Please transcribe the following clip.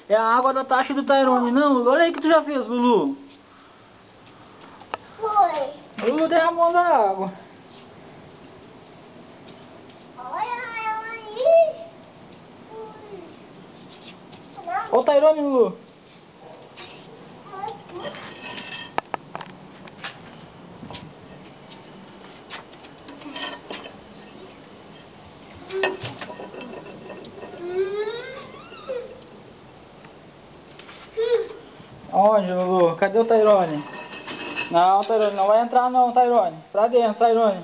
É a água da taxa do Tyrone, não, Lulu. Olha aí o que tu já fez, Lulu. Foi. Lulu derramou na água. Olha ela aí. Olha o Tyrone, Lulu. Onde, Lulu? Cadê o Tyrone? Não, Tyrone, não vai entrar não, Tyrone. Pra dentro, Tyrone.